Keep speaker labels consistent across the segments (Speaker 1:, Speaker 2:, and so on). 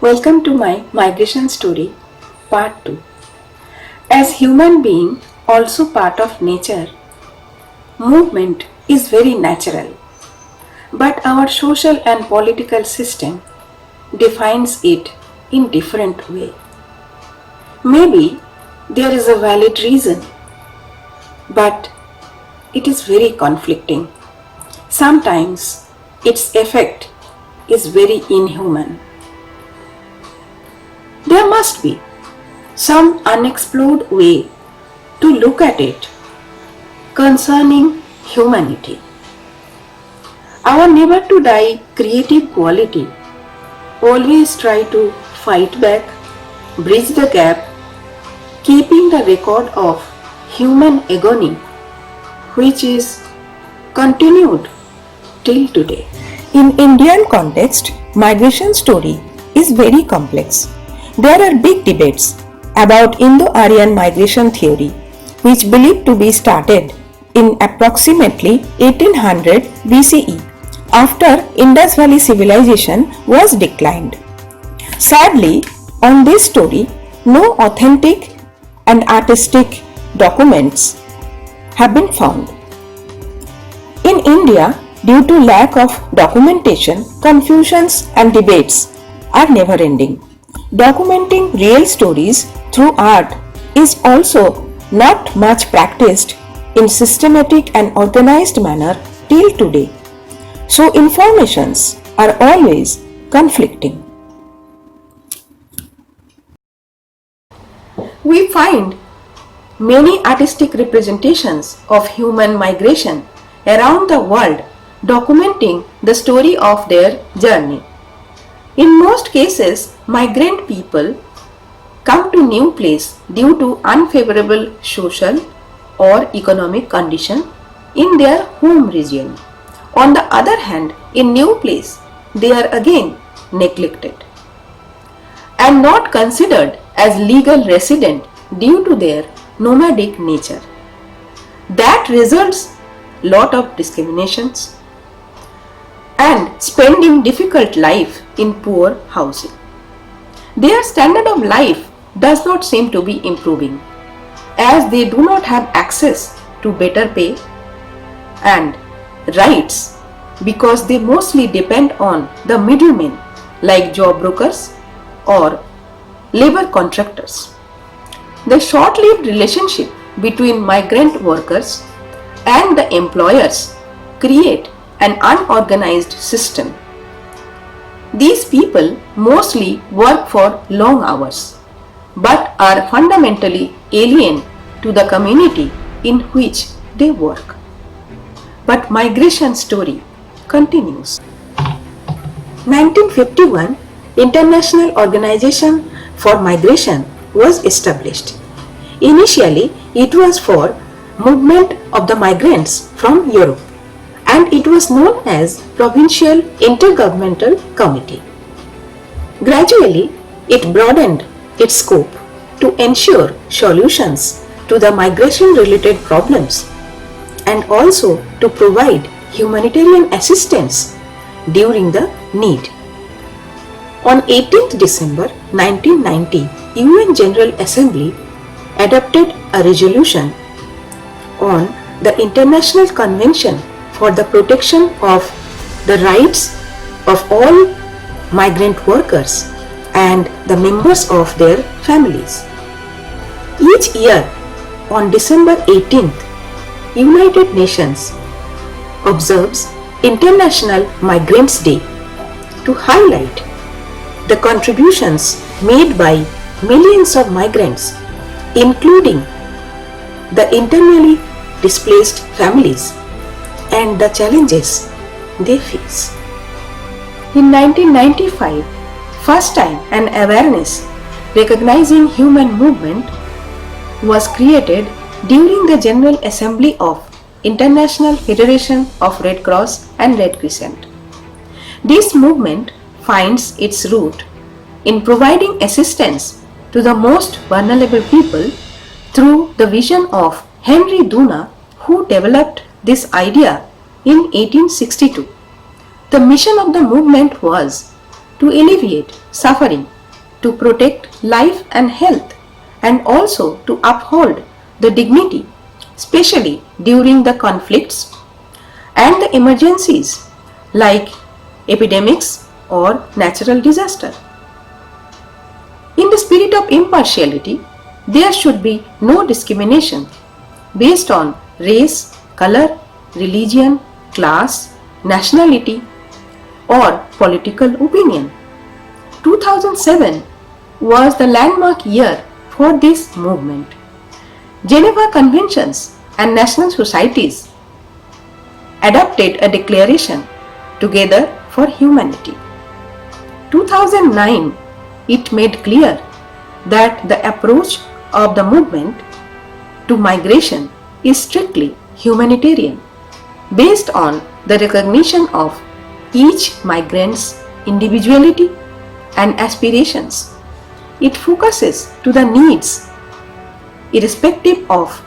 Speaker 1: Welcome to my migration story, part 2. As human being, also part of nature, movement is very natural. But our social and political system defines it in different way. Maybe there is a valid reason, but it is very conflicting. Sometimes its effect is very inhuman. There must be some unexplored way to look at it concerning humanity. Our never to die creative quality always try to fight back, bridge the gap, keeping the record of human agony which is continued till today.
Speaker 2: In Indian context, migration story is very complex. There are big debates about Indo-Aryan migration theory, which believed to be started in approximately 1800 BCE, after Indus Valley civilization was declined. Sadly, on this story, no authentic and artistic documents have been found. In India, due to lack of documentation, confusions and debates are never-ending. Documenting real stories through art is also not much practiced in systematic and organized manner till today. So informations are always conflicting.
Speaker 1: We find many artistic representations of human migration around the world documenting the story of their journey. In most cases, migrant people come to new place due to unfavorable social or economic condition in their home region. On the other hand, in new place, they are again neglected and not considered as legal resident due to their nomadic nature. That results lot of discriminations and spending difficult life in poor housing. Their standard of life does not seem to be improving as they do not have access to better pay and rights because they mostly depend on the middlemen like job brokers or labor contractors. The short-lived relationship between migrant workers and the employers create an unorganized system. These people mostly work for long hours but are fundamentally alien to the community in which they work. But migration story continues. 1951 International Organization for Migration was established. Initially, it was for movement of the migrants from Europe, and it was known as Provincial Intergovernmental Committee. Gradually, it broadened its scope to ensure solutions to the migration-related problems and also to provide humanitarian assistance during the need. On 18th December 1990, UN General Assembly adopted a resolution on the International Convention for the protection of the rights of all migrant workers and the members of their families. Each year on December 18th, United Nations observes International Migrants Day to highlight the contributions made by millions of migrants, including the internally displaced families and the challenges they face. In 1995, first time an awareness recognizing human movement was created during the General Assembly of International Federation of Red Cross and Red Crescent. This movement finds its root in providing assistance to the most vulnerable people through the vision of Henry Duna, who developed this idea in 1862. The mission of the movement was to alleviate suffering to protect life and health and also to uphold the dignity, especially during the conflicts and the emergencies like epidemics or natural disaster. In the spirit of impartiality, there should be no discrimination based on race, color, religion, class, nationality, or political opinion. 2007 was the landmark year for this movement. Geneva Conventions and national societies adopted a declaration together for humanity. 2009 it made clear that the approach of the movement to migration is strictly humanitarian, based on the recognition of each migrant's individuality and aspirations. It focuses to the needs irrespective of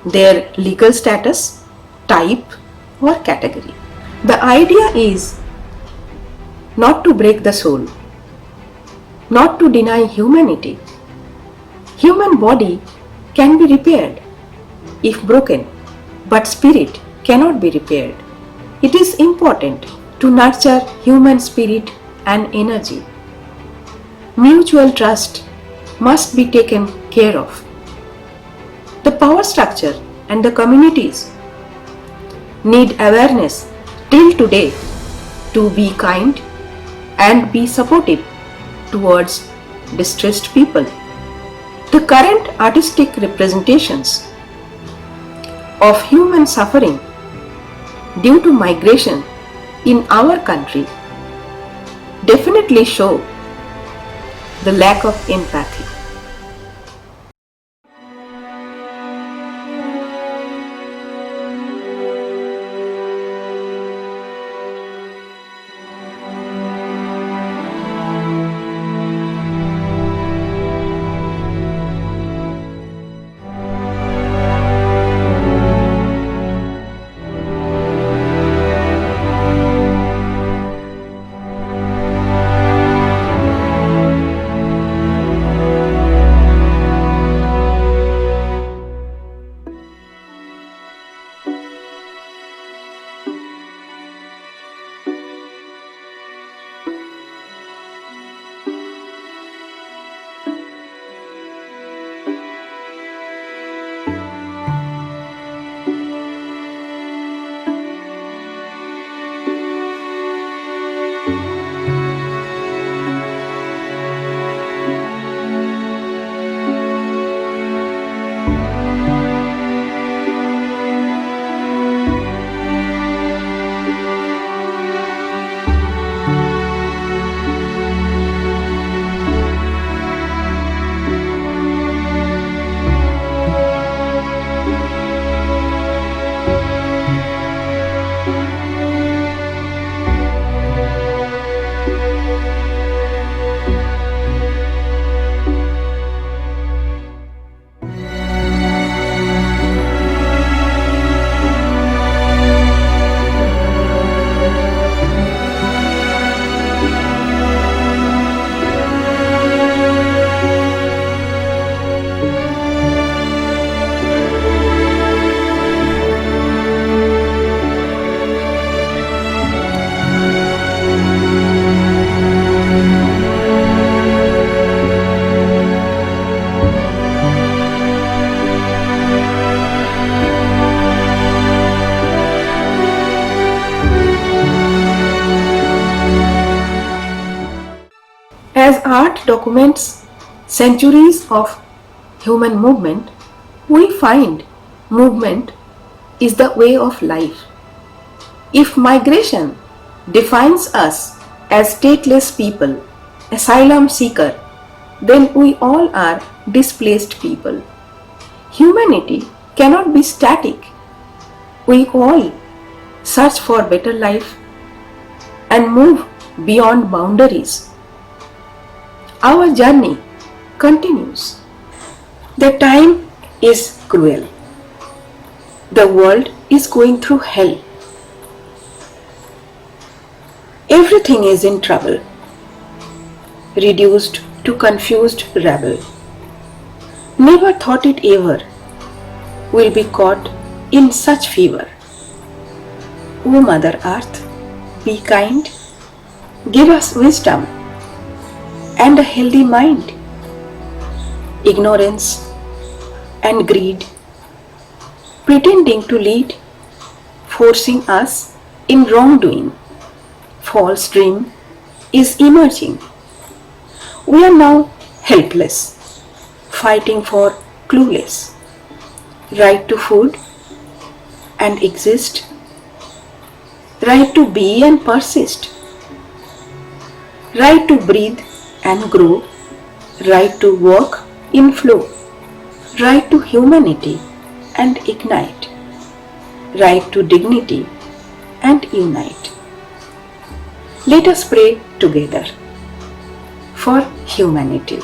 Speaker 1: their legal status, type, or category. The idea is not to break the soul, not to deny humanity. Human body can be repaired if broken, but spirit cannot be repaired. It is important to nurture human spirit and energy. Mutual trust must be taken care of. The power structure and the communities need awareness till today to be kind and be supportive towards distressed people. The current artistic representations of human suffering due to migration in our country definitely show the lack of empathy. As art documents centuries of human movement, we find movement is the way of life. If migration defines us as stateless people, asylum seeker, then we all are displaced people. Humanity cannot be static. We all search for better life and move beyond boundaries. Our journey continues. The time is cruel. The world is going through hell. Everything is in trouble. reduced to confused rabble. Never thought it ever will be caught in such fever. O Mother Earth, be kind, give us wisdom and a healthy mind. Ignorance and greed, pretending to lead, forcing us in wrongdoing. False dream is emerging. We are now helpless, fighting for clueless. Right to food and exist, right to be and persist, right to breathe and grow, right to work in flow, right to humanity and ignite, right to dignity and unite. Let us pray together for humanity.